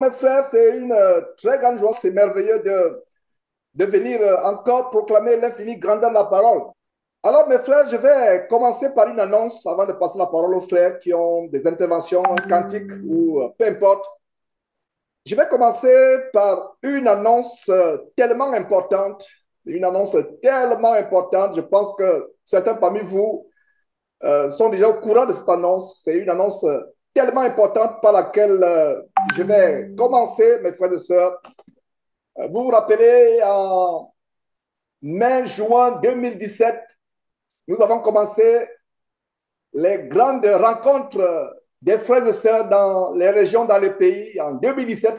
Mes frères, c'est une très grande joie, c'est merveilleux de venir encore proclamer l'infinie grandeur de la parole. Alors, mes frères, je vais commencer par une annonce avant de passer la parole aux frères qui ont des interventions, un cantique ou peu importe. Je vais commencer par une annonce tellement importante. Je pense que certains parmi vous sont déjà au courant de cette annonce. C'est une annonce tellement importante par laquelle je vais commencer, mes frères et sœurs. Vous vous rappelez, en mai-juin 2017, nous avons commencé les grandes rencontres des frères et sœurs dans les régions, dans les pays. En 2017,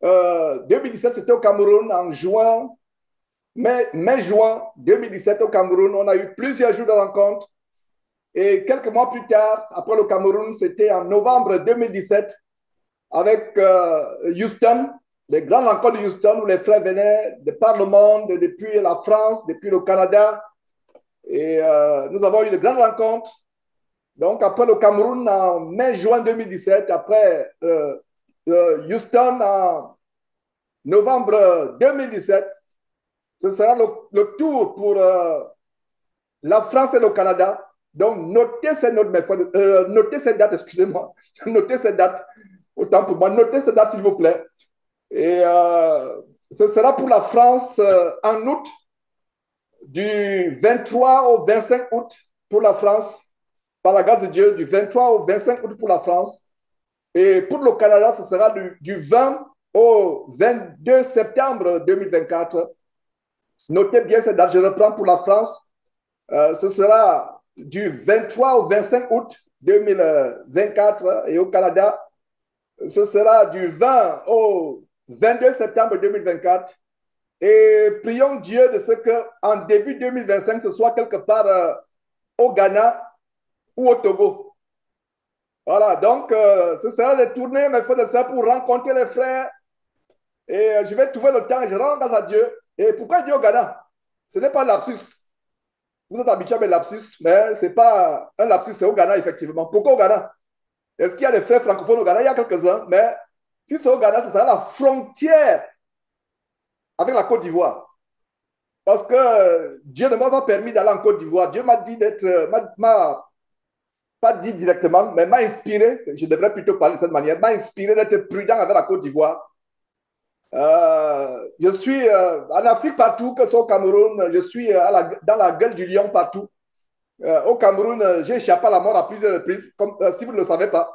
2017, c'était au Cameroun. En juin, mai-juin 2017 au Cameroun, on a eu plusieurs jours de rencontres. Et quelques mois plus tard, après le Cameroun, c'était en novembre 2017 avec Houston, les grandes rencontres de Houston où les frères venaient de par le monde, depuis la France, depuis le Canada. Et nous avons eu de grandes rencontres. Donc, après le Cameroun en mai-juin 2017, après Houston en novembre 2017, ce sera le tour pour la France et le Canada. Donc, notez cette date, excusez-moi. Notez cette date. Autant pour moi, notez cette date, s'il vous plaît. Et ce sera pour la France en août, du 23 au 25 août pour la France, par la grâce de Dieu, du 23 au 25 août pour la France. Et pour le Canada, ce sera du 20 au 22 septembre 2024. Notez bien cette date. Je reprends pour la France. Ce sera du 23 au 25 août 2024. Et au Canada, ce sera du 20 au 22 septembre 2024. Et prions Dieu de ce qu'en début 2025, ce soit quelque part au Ghana ou au Togo. Voilà, donc ce sera des tournées, mes frères et sœurs, pour rencontrer les frères. Et je vais trouver le temps et je rends grâce à Dieu. Et pourquoi Dieu au Ghana? Ce n'est pas un lapsus. Vous êtes habitué à mes lapsus, mais ce n'est pas un lapsus, c'est au Ghana, effectivement. Pourquoi au Ghana? Est-ce qu'il y a des frères francophones au Ghana? Il y a quelques-uns, mais si c'est au Ghana, ce sera la frontière avec la Côte d'Ivoire. Parce que Dieu ne m'a pas permis d'aller en Côte d'Ivoire. Dieu m'a dit d'être, m'a pas dit directement, mais m'a inspiré, je devrais plutôt parler de cette manière, m'a inspiré d'être prudent avec la Côte d'Ivoire. Je suis en Afrique partout, que ce soit au Cameroun, je suis dans la gueule du lion partout. Au Cameroun, j'ai échappé à la mort à plusieurs reprises, comme si vous ne le savez pas.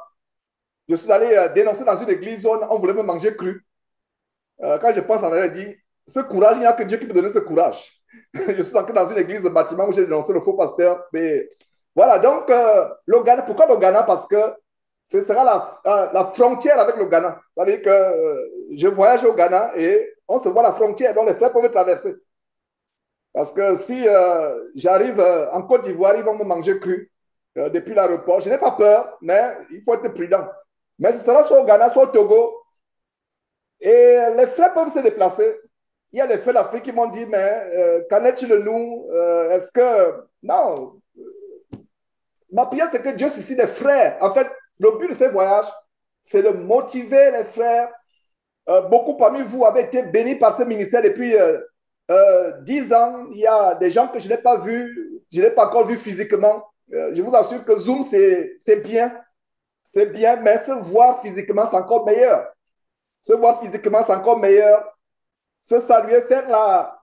Je suis allé dénoncer dans une église où on voulait me manger cru. Quand je pense en elle, je dis, ce courage, il n'y a que Dieu qui peut donner ce courage. Je suis entré dans une église de bâtiment où j'ai dénoncé le faux pasteur. Mais voilà, donc le Ghana, pourquoi le Ghana? Parce que ce sera la frontière avec le Ghana. C'est-à-dire que je voyage au Ghana et on se voit la frontière, donc les frères peuvent traverser. Parce que si j'arrive en Côte d'Ivoire, ils vont me manger cru depuis l'aéroport. Je n'ai pas peur, mais il faut être prudent. Mais ce sera soit au Ghana, soit au Togo. Et les frères peuvent se déplacer. Il y a des frères d'Afrique qui m'ont dit, mais qu'en est-il de nous? Est-ce que... Non, ma prière, c'est que Dieu suscite des frères. En fait, le but de ces voyages, c'est de motiver les frères. Beaucoup parmi vous avez été bénis par ce ministère depuis 10 ans. Il y a des gens que je n'ai pas vus, je n'ai pas encore vus physiquement. Je vous assure que Zoom, c'est bien, mais se voir physiquement, c'est encore meilleur. Se voir physiquement, c'est encore meilleur. Se saluer, faire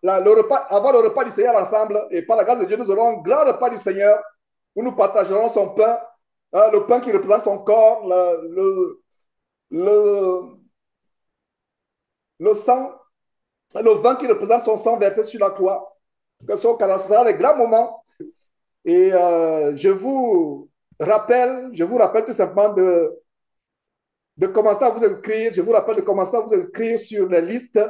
le repas, avoir le repas du Seigneur ensemble. Et par la grâce de Dieu, nous aurons un grand repas du Seigneur où nous partagerons son pain, le pain qui représente son corps, le, le sang, le vin qui représente son sang versé sur la croix. Que ce sera les grands moments. Et je vous rappelle tout simplement de commencer à vous inscrire. Je vous rappelle de commencer à vous inscrire sur les listes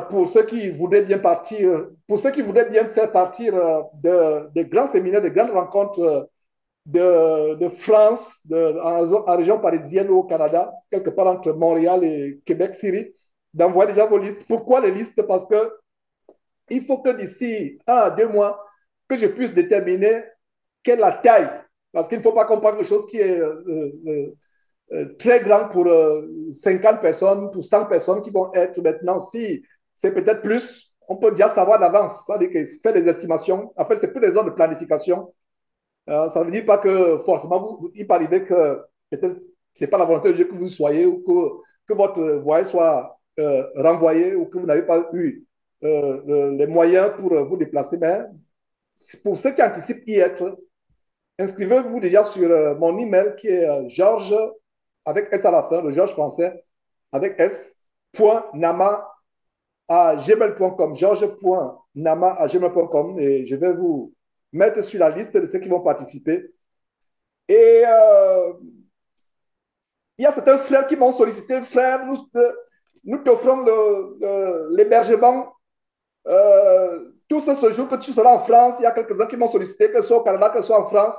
pour ceux qui voudraient bien partir, pour ceux qui voudraient bien faire partir des grands séminaires, des grandes rencontres de France, en région parisienne ou au Canada, quelque part entre Montréal et Québec, Syrie, d'envoyer déjà vos listes. Pourquoi les listes? Parce que il faut que d'ici 1 à 2 mois, que je puisse déterminer quelle est la taille. Parce qu'il ne faut pas qu'on parle de choses qui est très grand pour 50 personnes, pour 100 personnes qui vont être maintenant. Si c'est peut-être plus, on peut déjà savoir d'avance. C'est-à-dire que faire des estimations. En fait, c'est plus des zones de planification. Ça ne veut dire pas que forcément, il peut arriver que peut-être ce n'est pas la volonté de Dieu que vous soyez ou que votre voyage soit renvoyé ou que vous n'avez pas eu les moyens pour vous déplacer. Mais pour ceux qui anticipent y être, inscrivez-vous déjà sur mon email qui est Georges avec S à la fin, le Georges français avec S, point nama à gmail.com, georges.nama à gmail.com et je vais vous mettre sur la liste de ceux qui vont participer. Et il y a certains frères qui m'ont sollicité, frère, nous t'offrons l'hébergement. Tout ce jour que tu seras en France, il y a quelques-uns qui m'ont sollicité, que ce soit au Canada, que ce soit en France.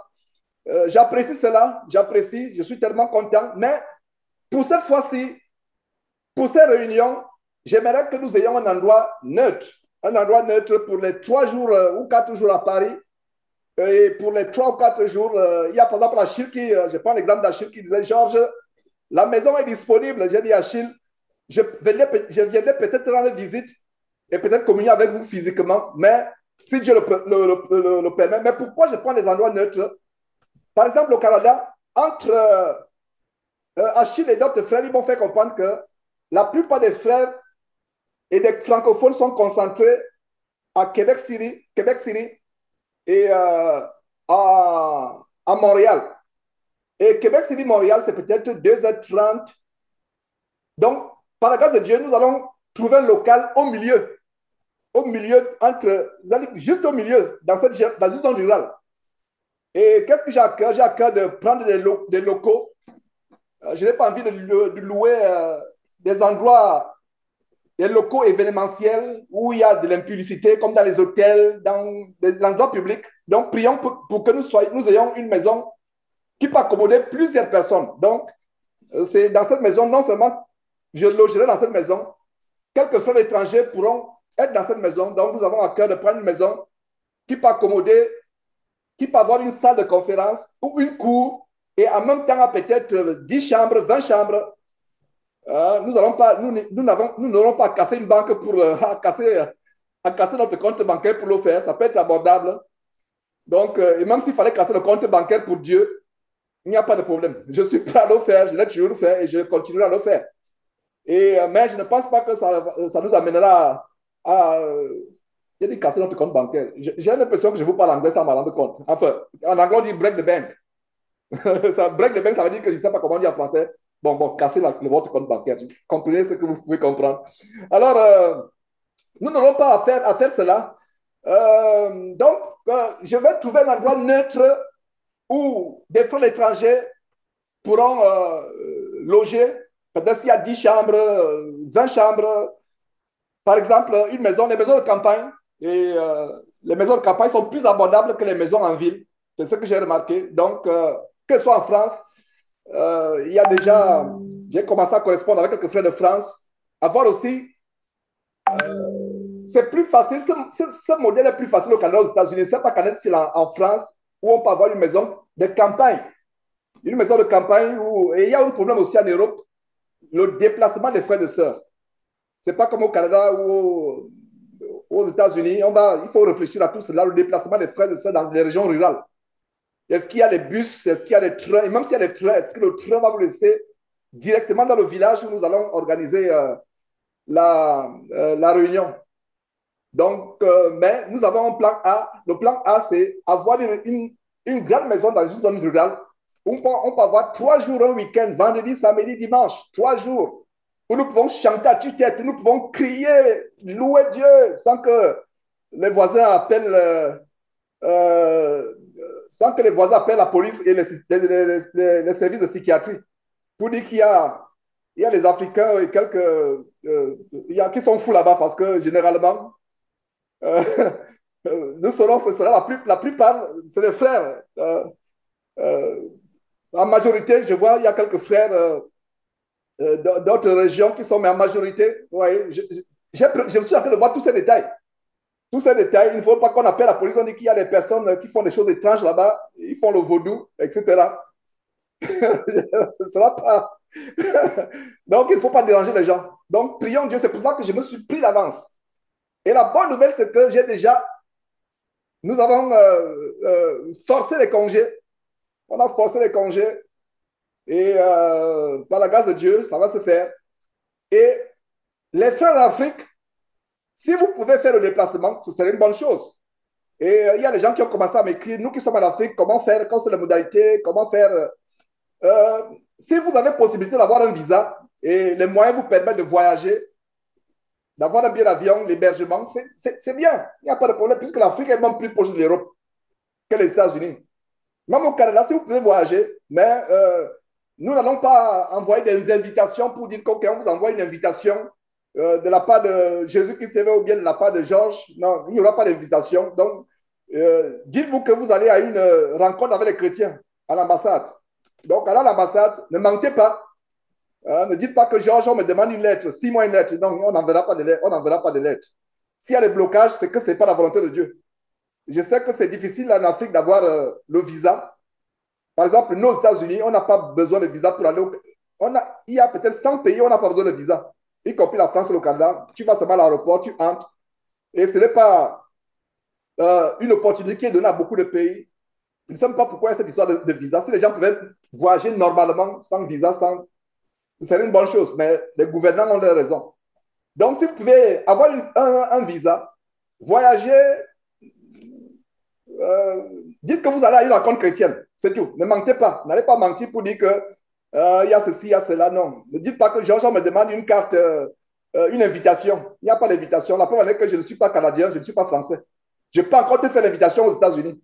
J'apprécie cela, j'apprécie, je suis tellement content. Mais pour cette fois-ci, pour ces réunions, j'aimerais que nous ayons un endroit neutre pour les 3 jours ou 4 jours à Paris. Et pour les 3 ou 4 jours, il y a par exemple Achille qui, je prends l'exemple d'Achille qui disait, Georges, la maison est disponible. J'ai dit à Achille, je viendrai peut-être rendre visite et peut-être communier avec vous physiquement, mais si Dieu le permet. Mais pourquoi je prends des endroits neutres? Par exemple, au Canada, entre Achille et d'autres frères, ils m'ont fait comprendre que la plupart des frères et des francophones sont concentrés à Québec City et à Montréal. Et Québec City, Montréal, c'est peut-être 2h30. Donc, par la grâce de Dieu, nous allons trouver un local au milieu, juste au milieu, dans une zone rurale. Et qu'est-ce que j'ai à cœur? J'ai à cœur de prendre des locaux. Je n'ai pas envie de louer des endroits, des locaux événementiels où il y a de l'impudicité, comme dans les hôtels, dans des endroits publics. Donc, prions pour que nous ayons une maison qui peut accommoder plusieurs personnes. Donc, c'est dans cette maison, non seulement je logerai dans cette maison, quelques frères étrangers pourront être dans cette maison. Donc, nous avons à cœur de prendre une maison qui peut accommoder, qui peut avoir une salle de conférence ou une cour et en même temps peut-être 10 chambres, 20 chambres. Nous n'aurons pas à casser une banque pour à casser notre compte bancaire pour le faire. Ça peut être abordable. Donc, et même s'il fallait casser le compte bancaire pour Dieu, il n'y a pas de problème. Je suis prêt à le faire, je l'ai toujours fait et je continuerai à le faire. Mais je ne pense pas que ça nous amènera à j'ai dit casser notre compte bancaire. J'ai l'impression que je vous parle anglais sans m'en rendre compte. Enfin, en anglais, on dit break the bank. Break the bank, ça veut dire que je ne sais pas comment on dit en français. Bon, casser votre compte bancaire. Comprenez ce que vous pouvez comprendre. Alors, nous n'aurons pas à faire cela. Donc, je vais trouver un endroit neutre où des frères étrangers pourront loger. Peut-être s'il y a 10 chambres, 20 chambres. Par exemple, les maisons de campagne. Et les maisons de campagne sont plus abordables que les maisons en ville. C'est ce que j'ai remarqué. Donc, que ce soit en France, il y a déjà, j'ai commencé à correspondre avec quelques frères de France, à voir aussi, c'est plus facile, ce modèle est plus facile au Canada, aux États-Unis, c'est pas Canada, c'est en France, où on peut avoir une maison de campagne. Une maison de campagne où, et il y a un problème aussi en Europe, le déplacement des frères et sœurs. C'est pas comme au Canada ou aux États-Unis, il faut réfléchir à tout cela, le déplacement des frères et sœurs dans les régions rurales. Est-ce qu'il y a des bus? Est-ce qu'il y a des trains? Et même s'il y a des trains, est-ce que le train va vous laisser directement dans le village où nous allons organiser la réunion? Donc, mais nous avons un plan A. Le plan A, c'est avoir une grande maison dans une zone rurale où on peut avoir 3 jours, un week-end, vendredi, samedi, dimanche, 3 jours, où nous pouvons chanter à tue-tête, où nous pouvons crier, louer Dieu sans que les voisins appellent euh, sans que les voisins appellent la police et les services de psychiatrie pour dire il y a des Africains et qui sont fous là-bas parce que généralement, euh, nous serons, ce sera la plupart, c'est les frères. Euh, en majorité, je vois, il y a quelques frères d'autres régions qui sont, mais en majorité, ouais, je suis en train de voir tous ces détails. Tous ces détails, il ne faut pas qu'on appelle la police, on dit qu'il y a des personnes qui font des choses étranges là-bas, ils font le vaudou, etc. Ce ne sera pas. Donc, il ne faut pas déranger les gens. Donc, prions Dieu. C'est pour ça que je me suis pris d'avance. Et la bonne nouvelle, c'est que nous avons forcé les congés. On a forcé les congés. Et par la grâce de Dieu, ça va se faire. Et les frères d'Afrique, si vous pouvez faire le déplacement, ce serait une bonne chose. Et il y a des gens qui ont commencé à m'écrire, nous qui sommes en Afrique, comment faire, quelles sont les modalités, comment faire. Euh, Si vous avez possibilité d'avoir un visa et les moyens vous permettent de voyager, d'avoir un billet d'avion, l'hébergement, c'est bien. Il n'y a pas de problème, puisque l'Afrique est même plus proche de l'Europe que les États-Unis. Même au Canada, si vous pouvez voyager, mais nous n'allons pas envoyer des invitations pour dire qu'on vous envoie une invitation de la part de Jésus-Christ ou bien de la part de Georges. Non, il n'y aura pas d'invitation. Donc, dites-vous que vous allez à une rencontre avec les chrétiens à l'ambassade. Donc, allez à l'ambassade, ne mentez pas. Ne dites pas que Georges, on me demande une lettre, 6 mois une lettre. Non, on n'enverra pas de lettre. On n'enverra pas de lettre. S'il y a des blocages, c'est que ce n'est pas la volonté de Dieu. Je sais que c'est difficile en Afrique d'avoir le visa. Par exemple, nous, aux États-Unis, on n'a pas besoin de visa pour aller il y a peut-être 100 pays où on n'a pas besoin de visa, y compris la France et le Canada. Tu vas seulement à l'aéroport, tu entres. Et ce n'est pas une opportunité qui est donnée à beaucoup de pays. Je ne sais pas pourquoi il y a cette histoire de visa. Si les gens pouvaient voyager normalement, sans visa, ce serait une bonne chose. Mais les gouvernants ont leurs raisons. Donc, si vous pouvez avoir un visa, voyager, euh, dites que vous allez à une rencontre chrétienne. C'est tout. Ne mentez pas. N'allez pas mentir pour dire que il y a ceci, il y a cela. Non. Ne dites pas que Georges me demande une carte, une invitation. Il n'y a pas d'invitation. La preuve est que je ne suis pas canadien, je ne suis pas français. Je peux encore te faire l'invitation aux États-Unis.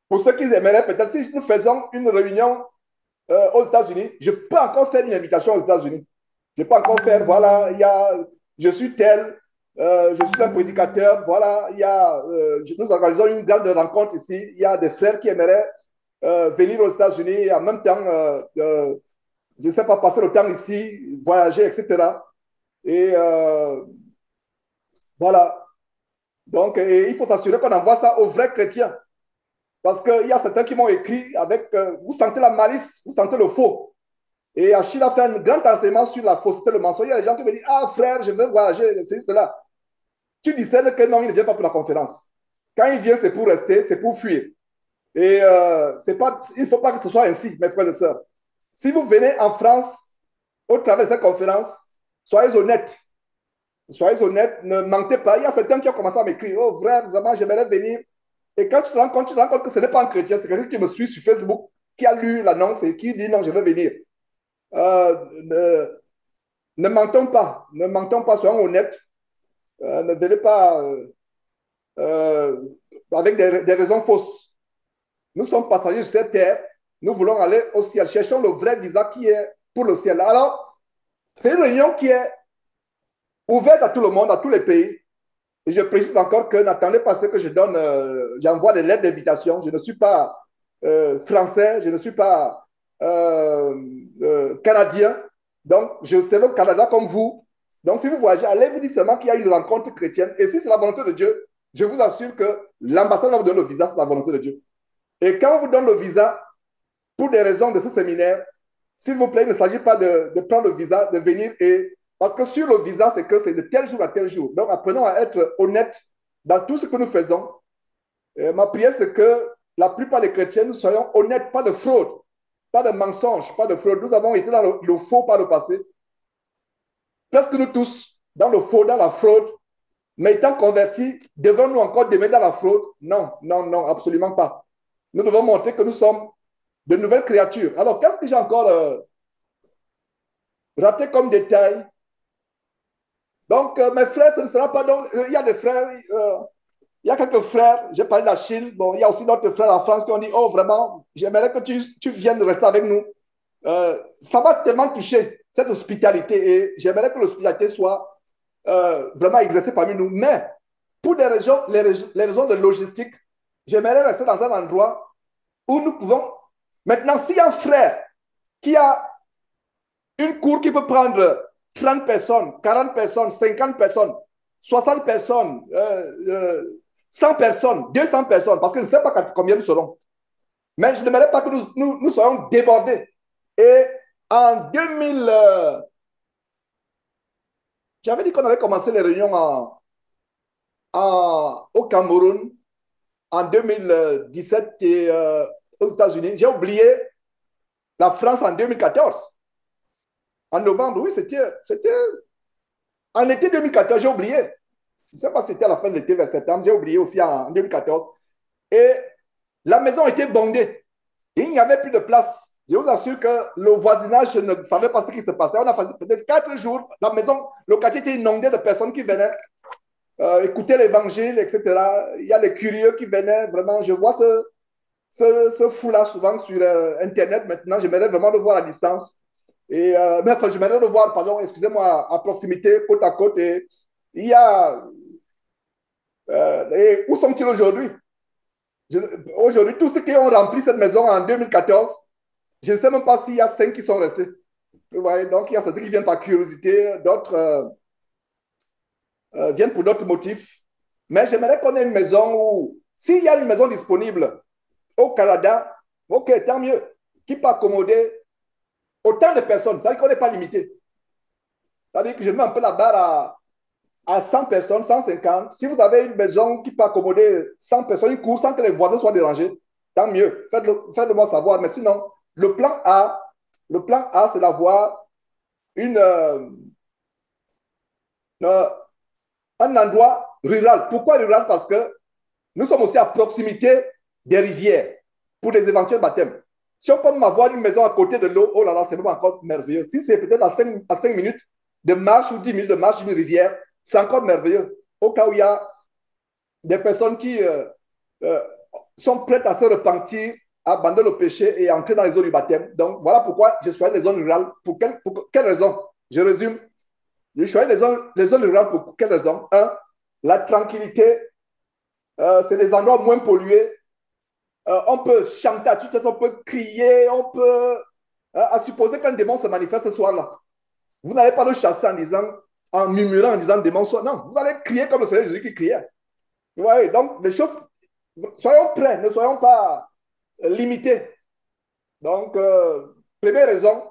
Pour ceux qui aimeraient, peut-être si nous faisons une réunion aux États-Unis, je peux encore faire une invitation aux États-Unis. Je peux encore faire, voilà, je suis tel, je suis un prédicateur, voilà, nous organisons une grande rencontre ici. Il y a des frères qui aimeraient venir aux États-Unis et en même temps, je ne sais pas, passer le temps ici, voyager, etc. Et voilà. Donc, il faut s'assurer qu'on envoie ça aux vrais chrétiens. Parce qu'il y a certains qui m'ont écrit avec, vous sentez la malice, vous sentez le faux. Et Achille a fait un grand enseignement sur la fausseté, le mensonge. Il y a des gens qui me disent, ah frère, je veux voyager, c'est cela. Tu discernes que non, il ne vient pas pour la conférence. Quand il vient, c'est pour rester, c'est pour fuir. Et il ne faut pas que ce soit ainsi, mes frères et sœurs. Si vous venez en France, au travers de cette conférence, soyez honnêtes. Soyez honnêtes, ne mentez pas. Il y a certains qui ont commencé à m'écrire, oh frère, vraiment, j'aimerais venir. Et quand tu te rends compte que ce n'est pas un chrétien, c'est quelqu'un qui me suit sur Facebook, qui a lu l'annonce et qui dit non, je veux venir. Ne, ne mentons pas, ne mentons pas, soyons honnêtes. Ne venez pas euh, avec des raisons fausses. Nous sommes passagers sur cette terre, nous voulons aller au ciel. Cherchons le vrai visa qui est pour le ciel. Alors, c'est une réunion qui est ouverte à tout le monde, à tous les pays. Et je précise encore que n'attendez pas ce que je donne, j'envoie des lettres d'invitation. Je ne suis pas français, je ne suis pas canadien. Donc, je serai au Canada comme vous. Donc, si vous voyagez, allez vous dire seulement qu'il y a une rencontre chrétienne. Et si c'est la volonté de Dieu, je vous assure que l'ambassade va vous donner le visa, c'est la volonté de Dieu. Et quand on vous donne le visa, pour des raisons de ce séminaire, s'il vous plaît, il ne s'agit pas de prendre le visa, de venir et... Parce que sur le visa, c'est que c'est de tel jour à tel jour. Donc, apprenons à être honnêtes dans tout ce que nous faisons. Et ma prière, c'est que la plupart des chrétiens, nous soyons honnêtes, pas de fraude, pas de mensonge, pas de fraude. Nous avons été dans le faux par le passé. Presque nous tous, dans le faux, dans la fraude, mais étant convertis, devons-nous encore demeurer dans la fraude? Non, non, non, absolument pas. Nous devons montrer que nous sommes de nouvelles créatures. Alors, qu'est-ce que j'ai encore raté comme détail? Donc, mes frères, ce ne sera pas donc. Il y a des frères, il y a quelques frères, j'ai parlé d'Achille. Bon, il y a aussi d'autres frères en France qui ont dit, oh, vraiment, j'aimerais que tu viennes rester avec nous. Ça m'a tellement touché, cette hospitalité, et j'aimerais que l'hospitalité soit vraiment exercée parmi nous. Mais pour des raisons, les raisons de logistique, j'aimerais rester dans un endroit où nous pouvons. Maintenant, s'il y a un frère qui a une cour qui peut prendre 30 personnes, 40 personnes, 50 personnes, 60 personnes, 100 personnes, 200 personnes, parce que je ne sais pas combien nous serons. Mais je n'aimerais pas que nous soyons débordés. Et en 2000, j'avais dit qu'on avait commencé les réunions au Cameroun en 2017 et aux États-Unis. J'ai oublié la France en 2014. En novembre, oui, c'était en été 2014, j'ai oublié. Je ne sais pas si c'était à la fin de l'été, vers septembre, j'ai oublié aussi en 2014. Et la maison était bondée. Il n'y avait plus de place. Je vous assure que le voisinage ne savait pas ce qui se passait. On a fait peut-être 4 jours. La maison, le quartier était inondé de personnes qui venaient écouter l'évangile, etc. Il y a les curieux qui venaient. Vraiment, je vois ce fou-là souvent sur Internet maintenant. J'aimerais vraiment le voir à distance. Et, mais enfin, j'aimerais le voir, pardon, excusez-moi, à proximité, côte à côte. Et il y a. Et où sont-ils aujourd'hui? Aujourd'hui, tous ceux qui ont rempli cette maison en 2014, je ne sais même pas s'il y a 5 qui sont restés. Vous voyez, donc il y a certains qui viennent par curiosité, d'autres viennent pour d'autres motifs. Mais j'aimerais qu'on ait une maison où, s'il y a une maison disponible au Canada, ok, tant mieux, qui peut accommoder autant de personnes. C'est-à-dire qu'on n'est pas limité. C'est-à-dire que je mets un peu la barre à 100 personnes, 150. Si vous avez une maison qui peut accommoder 100 personnes, une cour sans que les voisins soient dérangés, tant mieux. Faites-le moi savoir. Mais sinon, le plan A, c'est d'avoir une, euh, un endroit rural. Pourquoi rural? Parce que nous sommes aussi à proximité des rivières pour des éventuels baptêmes. Si on peut avoir une maison à côté de l'eau, oh là là, c'est même encore merveilleux. Si c'est peut-être à 5 minutes de marche ou 10 minutes de marche d'une rivière, c'est encore merveilleux. Au cas où il y a des personnes qui euh, sont prêtes à se repentir, à abandonner le péché et entrer dans les eaux du baptême. Donc, voilà pourquoi je choisis les zones rurales. Pour quelle raison? Je résume. Je choisis les zones rurales pour quelle raison? Un, la tranquillité. C'est des endroits moins pollués. On peut chanter à tue-tête, on peut crier, on peut... à supposer qu'un démon se manifeste ce soir-là. Vous n'allez pas le chasser en disant, en murmurant, en disant démon sort. Non, vous allez crier comme le Seigneur Jésus qui criait. Vous voyez, donc les choses, soyons prêts, ne soyons pas limités. Donc, première raison,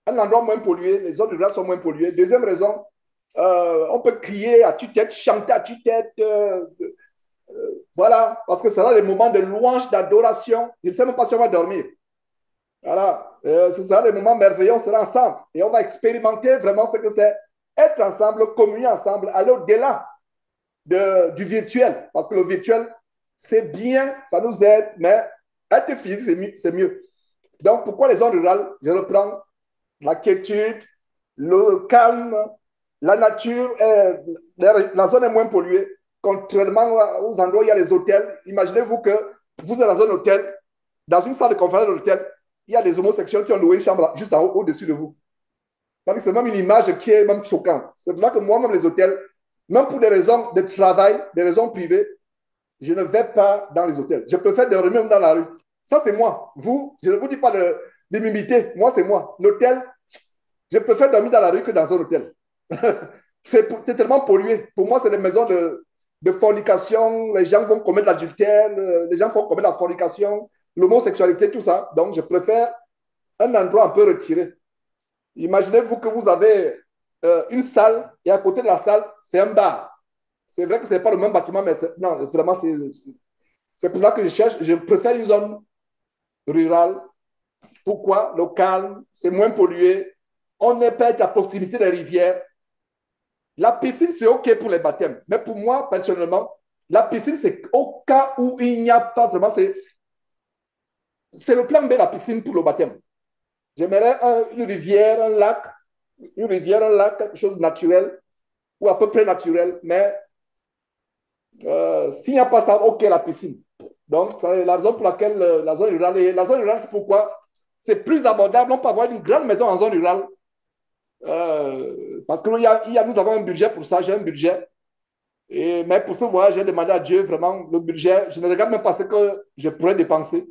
un endroit moins pollué, les zones rurales sont moins polluées. Deuxième raison, on peut crier à tue-tête, chanter à tue-tête, voilà, parce que ce sera les moments de louange, d'adoration. Je ne sais même pas si on va dormir. Voilà, ce sera des moments merveilleux, on sera ensemble et on va expérimenter vraiment ce que c'est être ensemble, communier ensemble, aller au-delà du virtuel, parce que le virtuel, c'est bien, ça nous aide, mais être physique, c'est mieux. Donc, pourquoi les zones rurales? Je reprends la quiétude, le calme, la nature, la zone est moins polluée, contrairement aux endroits où il y a les hôtels. Imaginez-vous que vous êtes dans un hôtel, dans une salle de conférence de l'hôtel, il y a des homosexuels qui ont loué une chambre juste en haut, au-dessus de vous. C'est même une image qui est même choquante. C'est pour ça que moi-même, les hôtels, même pour des raisons de travail, des raisons privées, je ne vais pas dans les hôtels. Je préfère dormir même dans la rue. Ça, c'est moi. Vous, je ne vous dis pas de m'imiter. Moi, c'est moi. L'hôtel, je préfère dormir dans la rue que dans un hôtel. C'est tellement pollué. Pour moi, c'est des maisons de fornication. Les gens vont commettre l'adultère. Les gens vont commettre la fornication, l'homosexualité, tout ça. Donc, je préfère un endroit un peu retiré. Imaginez-vous que vous avez une salle et à côté de la salle, c'est un bar. C'est vrai que ce n'est pas le même bâtiment, mais non, vraiment, c'est pour ça que je cherche. Je préfère une zone rurale. Pourquoi? Le calme, c'est moins pollué. On n'est pas à proximité des rivières. La piscine, c'est OK pour les baptêmes. Mais pour moi, personnellement, la piscine, c'est au cas où il n'y a pas vraiment. C'est le plan B, la piscine pour le baptême. J'aimerais une rivière, un lac, quelque chose de naturel ou à peu près naturel. Mais s'il n'y a pas ça, OK, la piscine. Donc, c'est la raison pour laquelle la zone rurale la zone rurale, c'est pourquoi c'est plus abordable. On peut avoir une grande maison en zone rurale. Parce que nous avons un budget pour ça, j'ai un budget. Mais pour ce voyage, j'ai demandé à Dieu vraiment le budget. Je ne regarde même pas ce que je pourrais dépenser.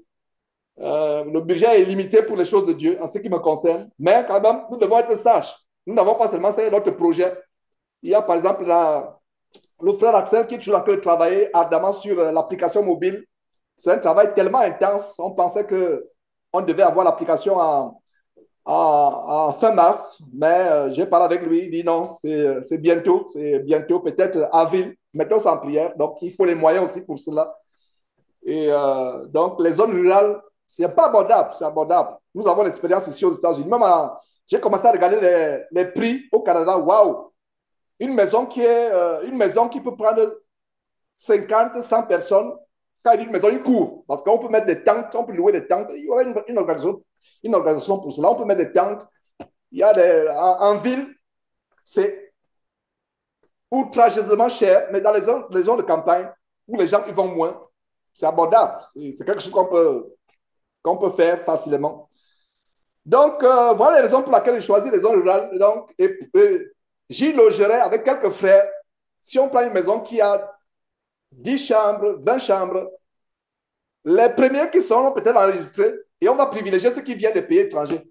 Le budget est limité pour les choses de Dieu, en ce qui me concerne. Mais quand même, nous devons être sages. Nous n'avons pas seulement ça, notre projet. Il y a par exemple le frère Axel qui est toujours en train de travailler ardemment sur l'application mobile. C'est un travail tellement intense. On pensait qu'on devait avoir l'application en fin mars, mais j'ai parlé avec lui, il dit non, c'est bientôt, peut-être avril. Mettons ça en prière. Donc, il faut les moyens aussi pour cela. Et donc, les zones rurales, c'est pas abordable, c'est abordable. Nous avons l'expérience ici aux États-Unis. J'ai commencé à regarder les prix au Canada. Waouh! Une maison qui peut prendre 50, 100 personnes. Quand il dit une maison, une cour. Parce qu'on peut mettre des tentes, on peut louer des tentes. Il y aura une organisation pour cela. On peut mettre des tentes. Il y a en ville, c'est outrageusement cher, mais dans les zones de campagne où les gens y vont moins, c'est abordable. C'est quelque chose qu'on peut faire facilement. Donc, voilà les raisons pour lesquelles j'ai choisi les zones rurales. Donc, j'y logerai avec quelques frères. Si on prend une maison qui a 10 chambres, 20 chambres, les premiers qui seront peut-être enregistrés et on va privilégier ceux qui viennent des pays étrangers.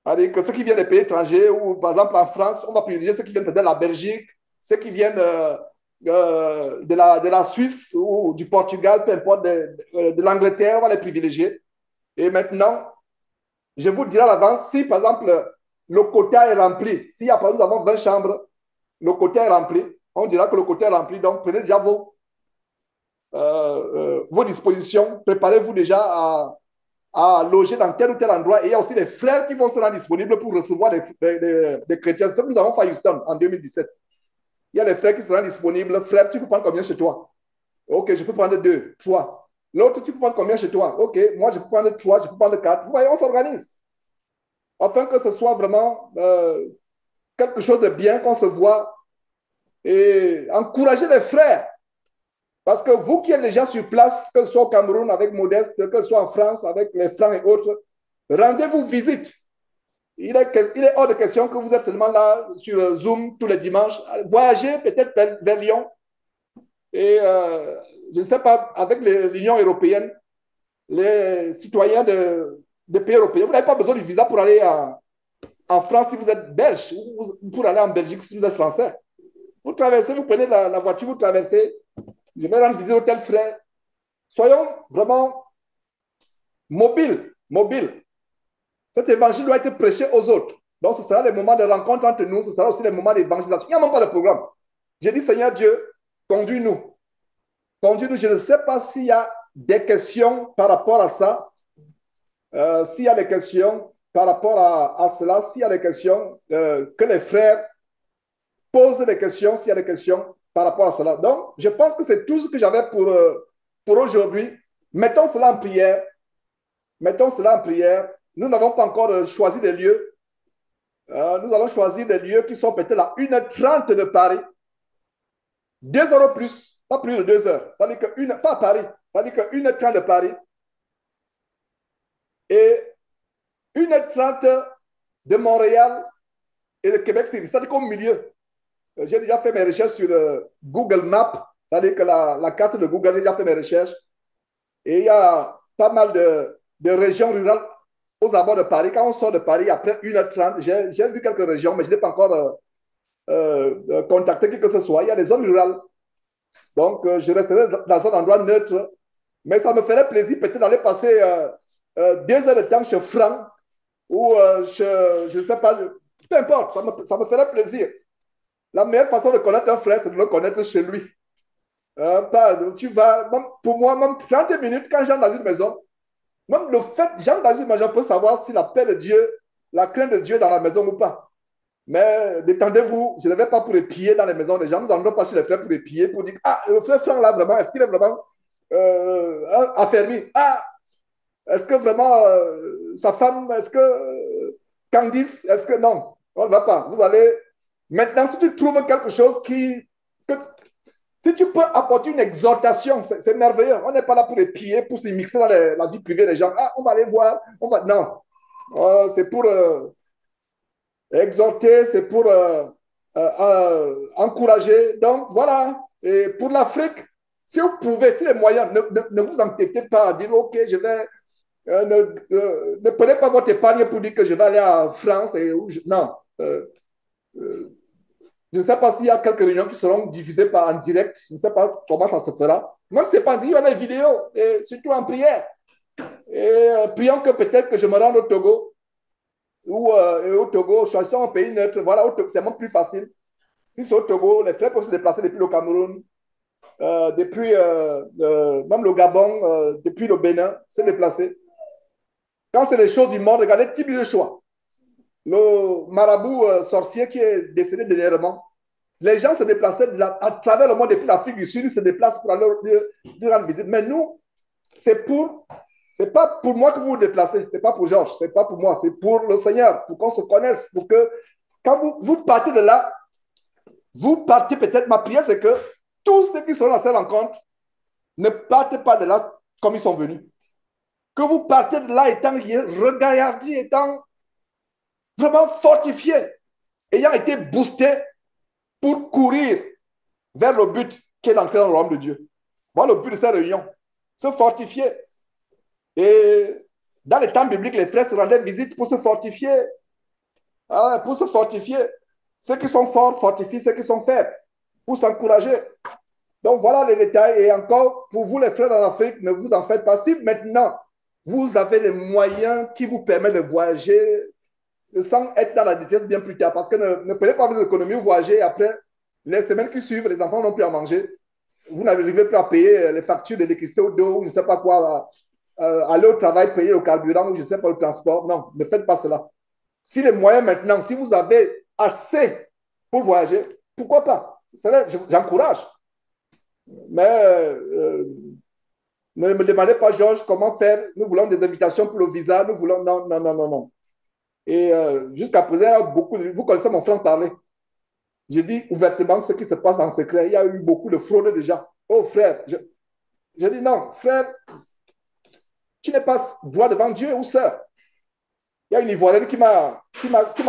C'est-à-dire que ceux qui viennent des pays étrangers, ou par exemple en France, on va privilégier ceux qui viennent peut-être de la Belgique, ceux qui viennent de la Suisse ou du Portugal, peu importe, de l'Angleterre, on va les privilégier. Et maintenant, je vous dirai à l'avance, si par exemple le quota est rempli, s'il y a par exemple, nous avons 20 chambres, le quota est rempli, on dira que le quota est rempli, donc prenez déjà vos dispositions, préparez-vous déjà à loger dans tel ou tel endroit. Et il y a aussi des frères qui vont se rendre disponibles pour recevoir des chrétiens. C'est ce que nous avons fait à Houston en 2017. Il y a des frères qui seront disponibles. Frère, tu peux prendre combien chez toi? Ok, je peux prendre 2, 3. L'autre, tu peux prendre combien chez toi? Ok, moi, je peux prendre 3, je peux prendre 4. Vous voyez, on s'organise. Afin que ce soit vraiment quelque chose de bien, qu'on se voit. Et encourager les frères. Parce que vous qui êtes déjà sur place, que ce soit au Cameroun avec Modeste, que ce soit en France avec les Francs et autres, rendez-vous visite. Il est hors de question que vous êtes seulement là sur Zoom tous les dimanches. Voyagez peut-être vers Lyon. Et je ne sais pas, avec l'Union européenne, les citoyens des pays européens, vous n'avez pas besoin de visa pour aller en France si vous êtes belge, ou pour aller en Belgique si vous êtes français. Vous traversez, vous prenez la voiture, vous traversez. Je vais rendre visite au tel frère. Soyons vraiment mobiles. Cet évangile doit être prêché aux autres. Donc, ce sera les moments de rencontre entre nous, ce sera aussi les moments d'évangélisation. Il n'y a même pas de programme. J'ai dit, Seigneur Dieu, conduis-nous. Conduis-nous. Je ne sais pas s'il y a des questions par rapport à ça. S'il y a des questions par rapport à cela, s'il y a des questions, que les frères posent des questions, s'il y a des questions par rapport à cela. Donc, je pense que c'est tout ce que j'avais pour aujourd'hui. Mettons cela en prière. Mettons cela en prière. Nous n'avons pas encore choisi des lieux. Nous allons choisir des lieux qui sont peut-être à 1h30 de Paris. 2 heures au plus, pas plus de 2 heures. Ça veut dire que pas à Paris, ça veut dire que 1h30 de Paris et 1h30 de Montréal et de Québec City. C'est-à-dire qu'au milieu, j'ai déjà fait mes recherches sur Google Maps. C'est-à-dire que la carte de Google, j'ai déjà fait mes recherches. Et il y a pas mal de régions rurales aux abords de Paris. Quand on sort de Paris, après 1h30, j'ai vu quelques régions, mais je n'ai pas encore contacté qui que ce soit. Il y a des zones rurales. Donc, je resterai dans un endroit neutre. Mais ça me ferait plaisir peut-être d'aller passer 2 heures de temps chez Franck ou je ne sais pas, peu importe, ça me ferait plaisir. La meilleure façon de connaître un frère, c'est de le connaître chez lui. Tu vas, même, pour moi, même 30 minutes, quand j'entre dans une maison, même le fait, j'entre dans une maison, je peux savoir si la paix de Dieu, la crainte de Dieu est dans la maison ou pas. Mais détendez-vous, je ne vais pas pour épier dans les maisons des gens. Nous n'allons pas chez les frères pour épier, pour dire, ah, le frère Franck là, vraiment, est-ce qu'il est vraiment affermi? Ah, est-ce que vraiment sa femme, est-ce que Candice, est-ce que non, on ne va pas. Vous allez, maintenant, si tu trouves quelque chose que si tu peux apporter une exhortation, c'est merveilleux. On n'est pas là pour épier, pour s'immiscer dans la vie privée des gens. Ah, on va aller voir, on va, non. C'est pour exhorter, c'est pour encourager. Donc, voilà. Et pour l'Afrique, si vous pouvez, si les moyens, ne vous entêtez pas à dire, OK, je vais. Ne prenez pas votre épargne pour dire que je vais aller en France. Non. Je ne sais pas s'il y a quelques réunions qui seront diffusées en direct. Je ne sais pas comment ça se fera. Même si ce n'est pas en direct, il y a des vidéos, et surtout en prière. Et prions que peut-être que je me rende au Togo ou au Togo, choisissons un pays neutre. Voilà, c'est même plus facile. Si c'est au Togo, les frères peuvent se déplacer depuis le Cameroun, depuis même le Gabon, depuis le Bénin, se déplacer. Quand c'est les choses du monde, regardez Tibi le choix. Le marabout sorcier qui est décédé dernièrement. Les gens se déplaçaient à travers le monde depuis l'Afrique du Sud, ils se déplacent pour aller lui rendre visite. Mais nous, c'est pas pour moi que vous vous déplacez, c'est pas pour Georges, c'est pas pour moi, c'est pour le Seigneur, pour qu'on se connaisse, pour que quand vous partez de là, vous partez peut-être, ma prière, c'est que tous ceux qui sont dans cette rencontre ne partent pas de là comme ils sont venus. Que vous partez de là étant regardés, étant vraiment fortifiés, ayant été boostés pour courir vers le but qui est d'entrer dans le royaume de Dieu. Voilà le but de cette réunion. Se fortifier. Et dans les temps bibliques, les frères se rendaient visite pour se fortifier. Ah, pour se fortifier. Ceux qui sont forts fortifient ceux qui sont faibles. Pour s'encourager. Donc voilà les détails. Et encore, pour vous les frères en Afrique, ne vous en faites pas. Si maintenant, vous avez les moyens qui vous permettent de voyager sans être dans la détresse bien plus tard. Parce que ne prenez pas vos économies, vous voyagez et après, les semaines qui suivent, les enfants n'ont plus à manger. Vous n'arrivez plus à payer les factures de l'électricité ou d'eau, ou je ne sais pas quoi, aller au travail, payer le carburant ou je ne sais pas le transport. Non, ne faites pas cela. Si les moyens maintenant, si vous avez assez pour voyager, pourquoi pas? J'encourage. Mais ne me demandez pas, Georges, comment faire. Nous voulons des invitations pour le visa. Nous voulons. Non, non, non, non, non. Et jusqu'à présent, beaucoup, vous connaissez mon franc-parler. Je dis ouvertement ce qui se passe en secret. Il y a eu beaucoup de fraude déjà. Oh frère, je dis non, frère, tu n'es pas droit devant Dieu ou sœur. Il y a une Ivoirienne qui m'a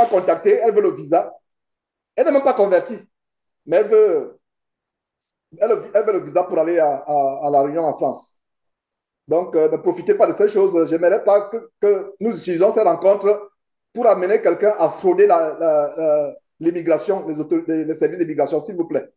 contacté, elle veut le visa. Elle n'est même pas convertie, mais elle veut le visa pour aller à La Réunion en France. Donc, ne profitez pas de ces choses. Je n'aimerais pas que nous utilisions ces rencontres pour amener quelqu'un à frauder l'immigration, les services d'immigration, s'il vous plaît.